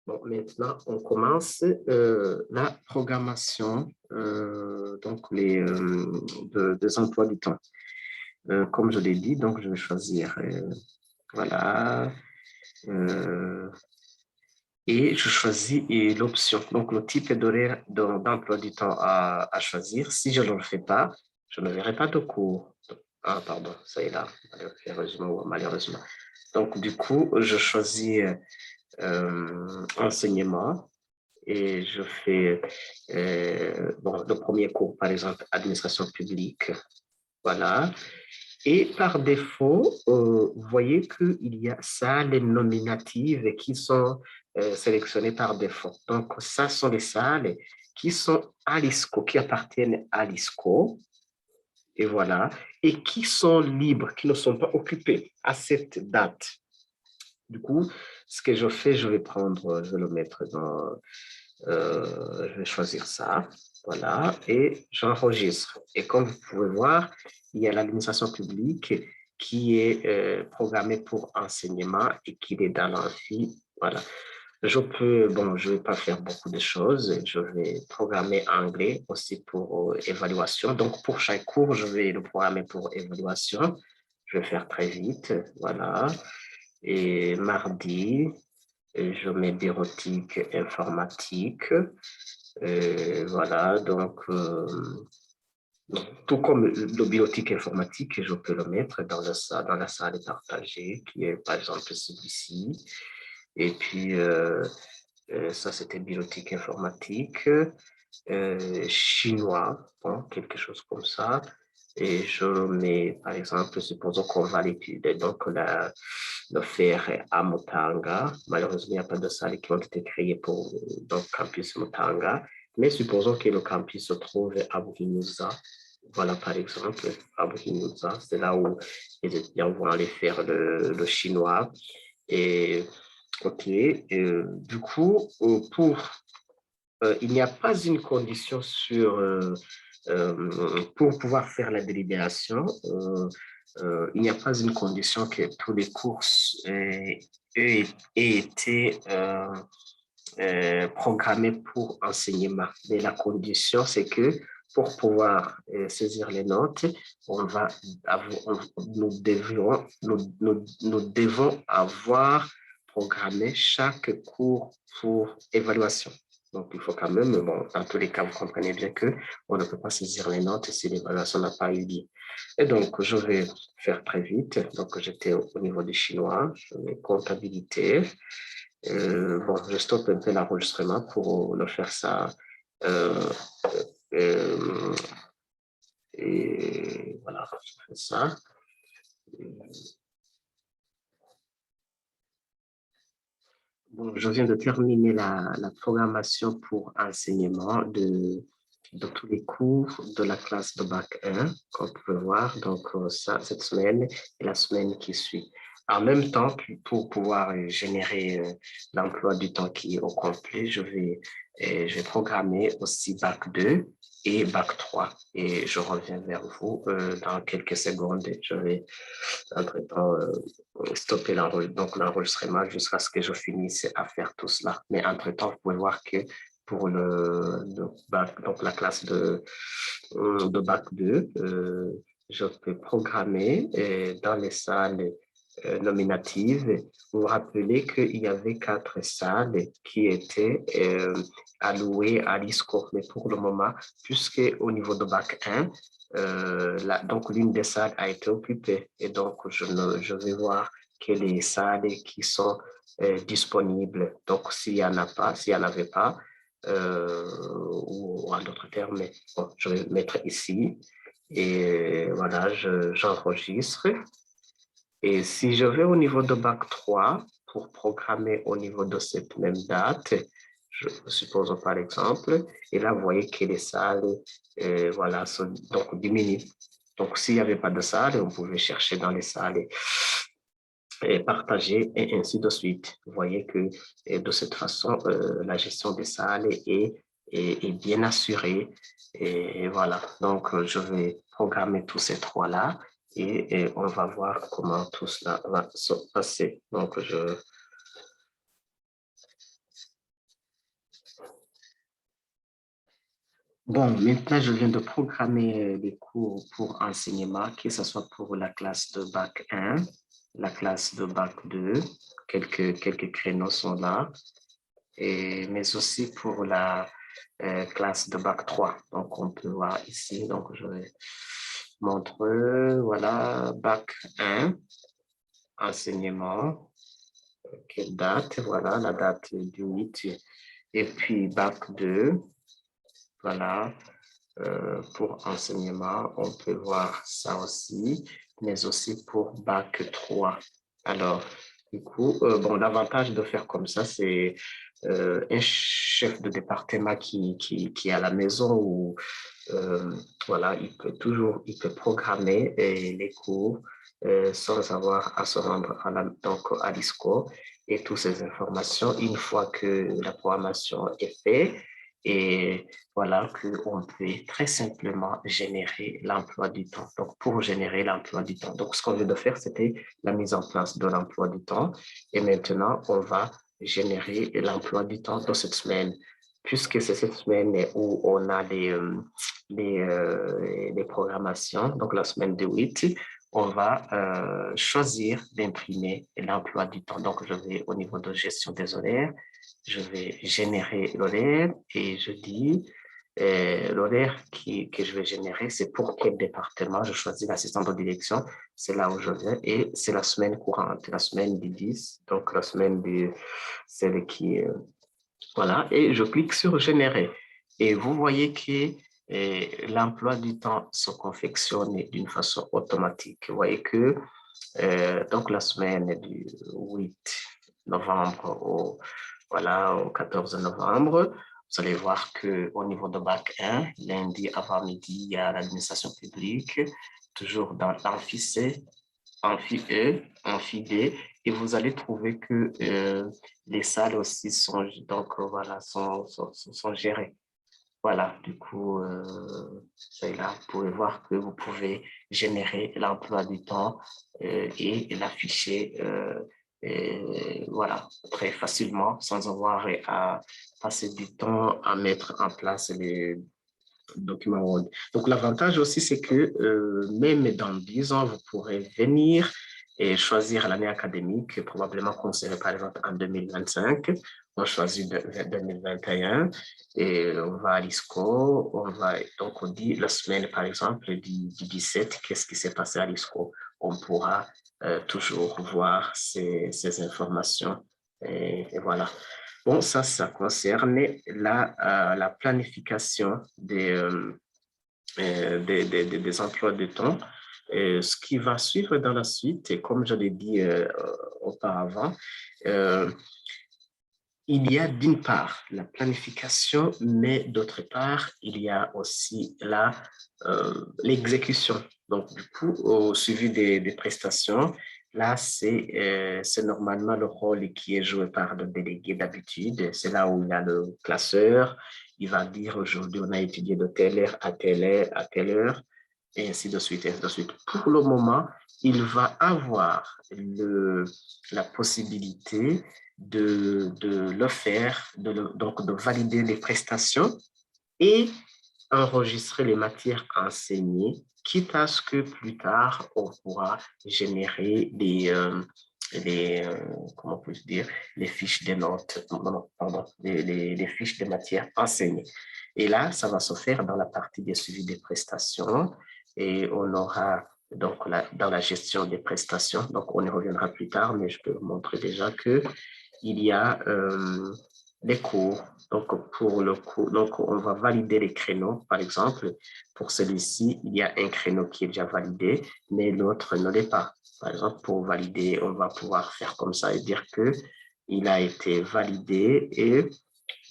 Bon, maintenant, on commence la programmation donc des emplois du temps. Comme je l'ai dit, donc je vais choisir, voilà, euh, et je choisis l'option. Donc, le type d'horaire d'emploi du temps à choisir. Si je ne le fais pas, je ne verrai pas de cours. Ah, pardon, ça est là, malheureusement ou malheureusement. Donc, du coup, je choisis enseignement. Et je fais bon, le premier cours, par exemple, administration publique. Voilà. Et par défaut, vous voyez qu'il y a salles nominatives qui sont sélectionnées par défaut. Donc, ça sont les salles qui sont à l'ISCO, qui appartiennent à l'ISCO. Et voilà. Et qui sont libres, qui ne sont pas occupées à cette date. Du coup, ce que je fais, je vais le mettre dans je vais choisir ça, voilà, et j'enregistre. Et comme vous pouvez voir, il y a l'administration publique qui est programmée pour enseignement et qui est dans l'amphi, voilà. Bon, je ne vais pas faire beaucoup de choses. Je vais programmer anglais aussi pour évaluation. Donc, pour chaque cours, je vais le programmer pour évaluation. Je vais faire très vite, voilà. Et mardi, je mets bureautique informatique. Voilà, donc, tout comme le bureautique informatique, je peux le mettre dans la salle partagée, qui est par exemple celui-ci. Et puis, ça, c'était bureautique informatique, chinois, bon, quelque chose comme ça. Et je mets, par exemple, supposons qu'on va l'étudier, donc le faire à Mutanga. Malheureusement, il n'y a pas de salles qui ont été créées pour le campus Mutanga. Mais supposons que le campus se trouve à Buhinyuza. Voilà, par exemple, à Buhinyuza, c'est là où les étudiants vont aller faire le chinois. Et OK, du coup, il n'y a pas une condition pour pouvoir faire la délibération. Il n'y a pas une condition que tous les cours aient été programmés pour enseignement. Mais la condition, c'est que pour pouvoir saisir les notes, nous devons avoir programmé chaque cours pour évaluation. Donc, il faut quand même, bon, dans tous les cas, vous comprenez bien qu'on ne peut pas saisir les notes si l'évaluation n'a pas eu lieu. Et donc, je vais faire très vite. Donc, j'étais au niveau du chinois, je mets comptabilité. Bon, je stoppe un peu l'enregistrement pour le faire ça. Euh, euh, et voilà, je fais ça. Bon, je viens de terminer la programmation pour enseignement de tous les cours de la classe de bac 1, comme vous pouvez voir. Donc, ça, cette semaine et la semaine qui suit. En même temps, pour pouvoir générer l'emploi du temps qui est au complet, je vais programmer aussi bac 2 et bac 3. Et je reviens vers vous dans quelques secondes. Je vais, entre-temps, stopper l'enregistrement jusqu'à ce que je finisse à faire tout cela. Mais entre-temps, vous pouvez voir que pour le bac, donc la classe de bac 2, je peux programmer dans les salles nominatives. Vous vous rappelez qu'il y avait 4 salles qui étaient allouées à l'ISCO. Mais pour le moment, puisque au niveau de bac 1, donc l'une des salles a été occupée. Et donc, je vais voir quelles les salles qui sont disponibles. Donc, s'il n'y en a pas, s'il n'y en avait pas, ou en d'autres termes, bon, je vais mettre ici. Et voilà, j'enregistre. Et si je vais au niveau de bac 3 pour programmer au niveau de cette même date, je suppose par exemple, et là, vous voyez que les salles, voilà, sont donc diminuent. Donc, s'il n'y avait pas de salle, on pouvait chercher dans les salles et partager et ainsi de suite. Vous voyez que de cette façon, la gestion des salles est bien assurée. Et voilà, donc je vais programmer tous ces trois-là et on va voir comment tout cela va se passer. Donc, Bon, maintenant, je viens de programmer des cours pour enseignement, que ce soit pour la classe de bac 1, la classe de bac 2, quelques créneaux sont là, mais aussi pour la classe de bac 3. Donc, on peut voir ici, donc je vais montrer, voilà, bac 1, enseignement, quelle date, voilà, la date du 8, et puis bac 2, voilà, pour enseignement, on peut voir ça aussi, mais aussi pour bac 3. Alors, du coup, bon, l'avantage de faire comme ça, c'est un chef de département qui est à la maison où, voilà, il peut programmer les cours sans avoir à se rendre donc à l'ISCO et toutes ces informations une fois que la programmation est faite. Et voilà qu'on peut très simplement générer l'emploi du temps. Donc, pour générer l'emploi du temps. Donc, ce qu'on vient de faire, c'était la mise en place de l'emploi du temps. Et maintenant, on va générer l'emploi du temps de cette semaine. Puisque c'est cette semaine où on a les programmations, donc la semaine de 8, on va choisir d'imprimer l'emploi du temps. Donc, je vais au niveau de gestion des horaires, je vais générer l'horaire et je dis l'horaire que je vais générer, c'est pour quel département. Je choisis l'assistant de direction, c'est là où je vais et c'est la semaine courante, la semaine du 10, donc la semaine de celle qui, voilà, et je clique sur générer. Et vous voyez que l'emploi du temps se confectionne d'une façon automatique. Vous voyez que donc la semaine du 8 novembre voilà, au 14 novembre, vous allez voir qu'au niveau de bac 1, lundi avant-midi, il y a l'administration publique, toujours dans l'amphi C, amphi E, amphi D, et vous allez trouver que les salles aussi sont, donc, voilà, sont gérées. Voilà, du coup, c'est là, vous pouvez voir que vous pouvez générer l'emploi du temps et l'afficher, voilà, très facilement, sans avoir à passer du temps à mettre en place les documents Word. Donc, l'avantage aussi, c'est que même dans 10 ans, vous pourrez venir et choisir l'année académique, probablement qu'on serait par exemple en 2025. On choisit 2021 et on va à l'ISCO. Donc, on dit la semaine, par exemple, du 17, qu'est-ce qui s'est passé à l'ISCO? On pourra toujours voir ces informations. Et voilà. Bon, ça concerne la planification des emplois de temps. Ce qui va suivre dans la suite, et comme je l'ai dit auparavant, euh, il y a d'une part la planification, mais d'autre part, il y a aussi l'exécution. Donc, du coup, au suivi des prestations, là, c'est normalement le rôle qui est joué par le délégué d'habitude. C'est là où il y a le classeur. Il va dire aujourd'hui, on a étudié de telle heure à telle heure, à telle heure, et ainsi de suite, et ainsi de suite. Pour le moment, il va avoir la possibilité de le faire, donc de valider les prestations et enregistrer les matières enseignées, quitte à ce que plus tard, on pourra générer comment puis-je dire, les fiches de notes, non, pardon, les fiches de matières enseignées. Et là, ça va se faire dans la partie des suivis des prestations et on aura donc dans la gestion des prestations, donc on y reviendra plus tard, mais je peux vous montrer déjà que il y a les cours. Donc, pour le cours, donc, on va valider les créneaux. Par exemple, pour celui-ci, il y a un créneau qui est déjà validé, mais l'autre ne l'est pas. Par exemple, pour valider, on va pouvoir faire comme ça et dire que il a été validé et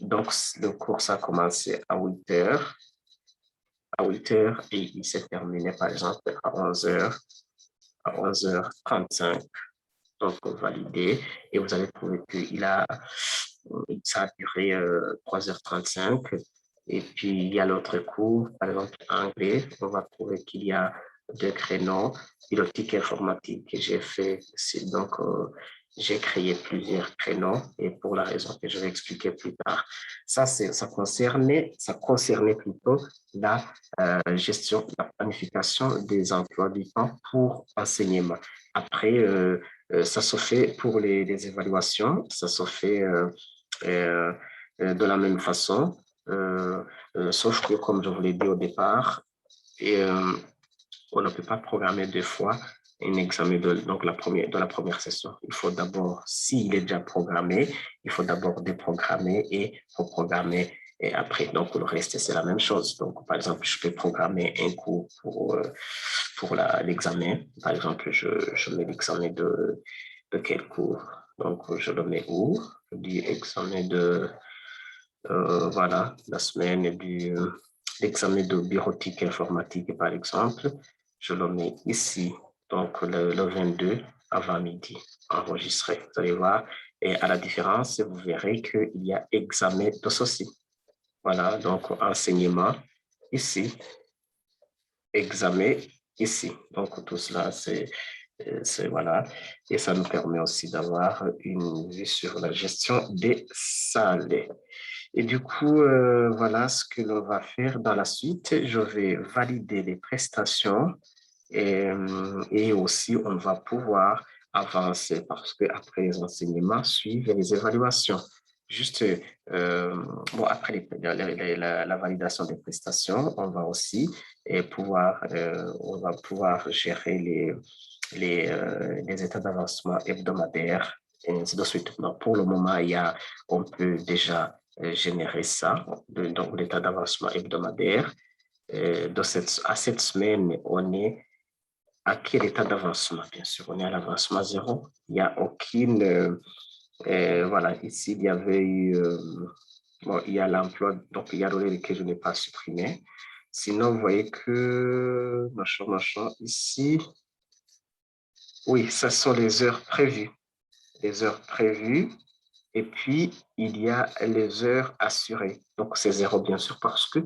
donc le cours, ça a commencé à 8 heures, et il s'est terminé, par exemple, à 11 heures, à 11h35. Donc, validé. Et vous allez trouver qu'il ça a duré 3h35. Et puis, il y a l'autre cours, par exemple, anglais. On va trouver qu'il y a deux créneaux. Pilotique informatique que j'ai fait, c'est donc, j'ai créé plusieurs créneaux et pour la raison que je vais expliquer plus tard. Ça concernait plutôt la gestion, la planification des emplois du temps pour enseignement. Après, ça se fait pour les évaluations, ça se fait euh, de la même façon, sauf que, comme je vous l'ai dit au départ, et, on ne peut pas programmer deux fois un examen de la première session. Il faut d'abord, s'il est déjà programmé, il faut d'abord déprogrammer et reprogrammer et après. Donc, le reste, c'est la même chose. Donc, par exemple, je peux programmer un cours pour l'examen. Par exemple, je mets l'examen de quel cours? Donc, je le mets où? Je dis examen voilà, la semaine l'examen de bureautique informatique, par exemple. Je le mets ici, donc le 22 avant midi, enregistré. Vous allez voir, et à la différence, vous verrez qu'il y a examen de ceci. Voilà, donc enseignement ici, examen ici. Donc tout cela, voilà, et ça nous permet aussi d'avoir une vue sur la gestion des salles. Et du coup, voilà ce que l'on va faire dans la suite. Je vais valider les prestations et aussi on va pouvoir avancer parce qu'après les enseignements suivent les évaluations. Juste, bon, après la validation des prestations, on va pouvoir gérer les états d'avancement hebdomadaires et ainsi de suite. Donc, pour le moment, on peut déjà générer ça, donc l'état d'avancement hebdomadaire. À cette semaine, on est à quel état d'avancement? Bien sûr, on est à l'avancement zéro. Il n'y a aucune... voilà, ici, il y avait eu... bon, il y a l'emploi, donc il y a donné que je n'ai pas supprimé. Sinon, vous voyez que... Machin, ici... Oui, ce sont les heures prévues. Les heures prévues. Et puis, il y a les heures assurées. Donc, c'est zéro, bien sûr, parce que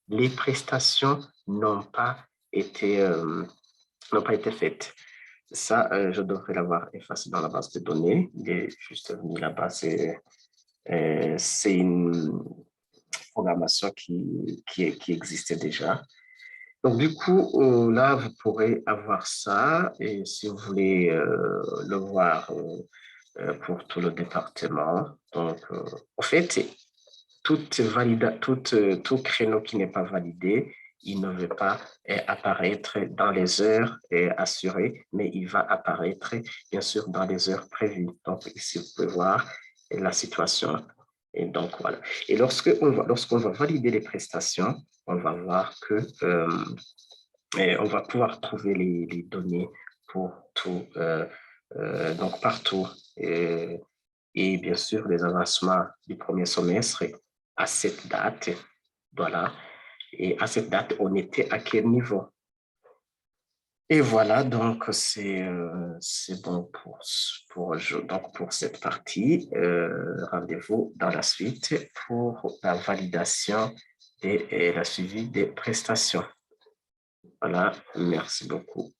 les prestations n'ont pas été faites. Ça, je devrais l'avoir effacé dans la base de données. Il est juste mis là-bas. C'est une programmation qui existait déjà. Donc, du coup, là, vous pourrez avoir ça. Et si vous voulez le voir pour tout le département. Donc, en fait, tout créneau qui n'est pas validé, il ne veut pas apparaître dans les heures assurées, mais il va apparaître, bien sûr, dans les heures prévues. Donc, ici, vous pouvez voir la situation. Et donc, voilà. Et lorsqu'on va valider les prestations, on va voir que on va pouvoir trouver les données pour tout, donc partout. Et bien sûr, les avancements du premier semestre à cette date, voilà. Et à cette date, on était à quel niveau? Et voilà, donc c'est bon donc pour cette partie. Rendez-vous dans la suite pour la validation et la suivi des prestations. Voilà, merci beaucoup.